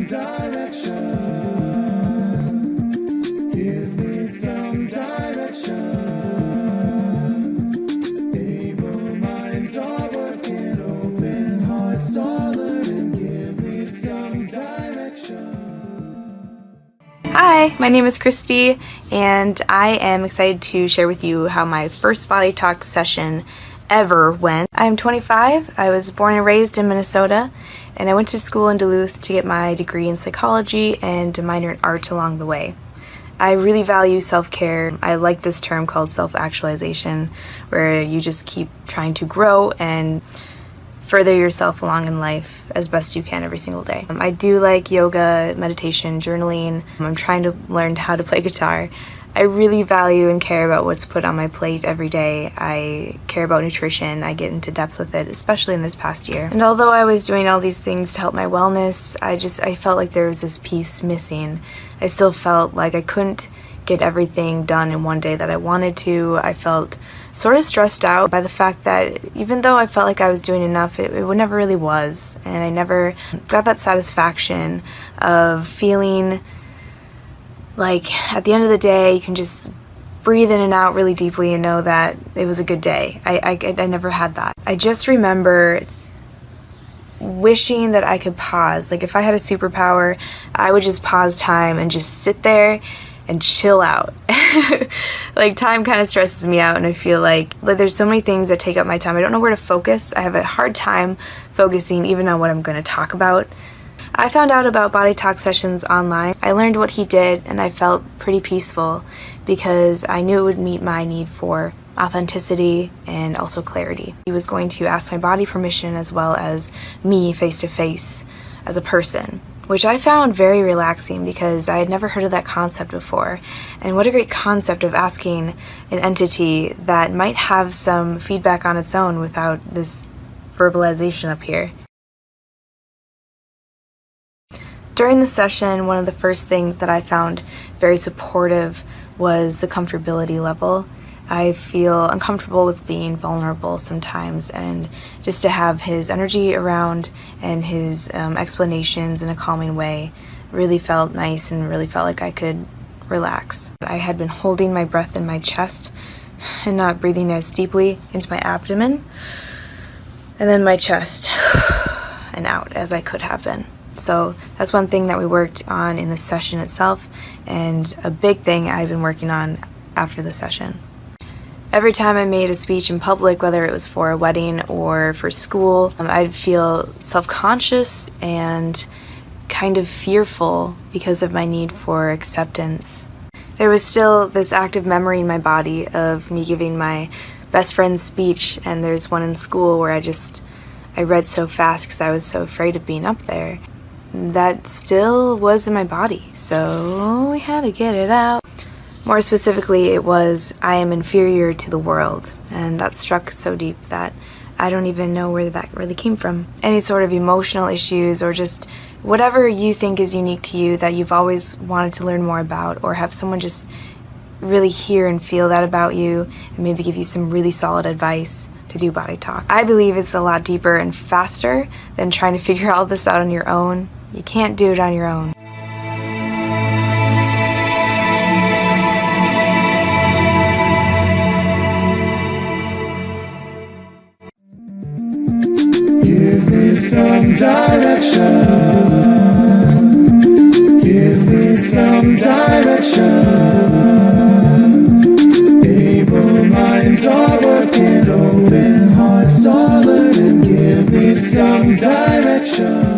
direction. Give me some direction. Able minds are working, open hearts are learning. Give me some direction. Hi, my name is Kristi, and I am excited to share with you how my first BodyTalk session ever went. I'm 25, I was born and raised in Minnesota, and I went to school in Duluth to get my degree in psychology and a minor in art along the way. I really value self-care. I like this term called self-actualization, where you just keep trying to grow and further yourself along in life as best you can every single day. I do like yoga, meditation, journaling. I'm trying to learn how to play guitar. I really value and care about what's put on my plate every day. I care about nutrition. I get into depth with it, especially in this past year. And although I was doing all these things to help my wellness, I felt like there was this piece missing. I still felt like I couldn't get everything done in one day that I wanted to. I felt sort of stressed out by the fact that even though I felt like I was doing enough, it never really was. And I never got that satisfaction of feeling like at the end of the day you can just breathe in and out really deeply and know that it was a good day. I never had that. I just remember wishing that I could pause. Like if I had a superpower, I would just pause time and just sit there and chill out. Like time kind of stresses me out, and I feel like there's so many things that take up my time. I don't know where to focus. I have a hard time focusing even on what I'm going to talk about. I found out about BodyTalk sessions online. I learned what he did, and I felt pretty peaceful because I knew it would meet my need for authenticity and also clarity. He was going to ask my body permission as well as me face to face as a person, which I found very relaxing because I had never heard of that concept before. And what a great concept of asking an entity that might have some feedback on its own without this verbalization up here. During the session, one of the first things that I found very supportive was the comfortability level. I feel uncomfortable with being vulnerable sometimes, and just to have his energy around and his explanations in a calming way really felt nice and really felt like I could relax. I had been holding my breath in my chest and not breathing as deeply into my abdomen, and then my chest and out as I could have been. So that's one thing that we worked on in the session itself, and a big thing I've been working on after the session. Every time I made a speech in public, whether it was for a wedding or for school, I'd feel self-conscious and kind of fearful because of my need for acceptance. There was still this active memory in my body of me giving my best friend's speech, and there's one in school where I read so fast because I was so afraid of being up there. That still was in my body, so we had to get it out. More specifically, it was, I am inferior to the world, and that struck so deep that I don't even know where that really came from. Any sort of emotional issues or just whatever you think is unique to you that you've always wanted to learn more about, or have someone just really hear and feel that about you and maybe give you some really solid advice to do BodyTalk. I believe it's a lot deeper and faster than trying to figure all this out on your own. You can't do it on your own. Give me some direction. Give me some direction. Able minds are working, open hearts are learning. Give me some direction.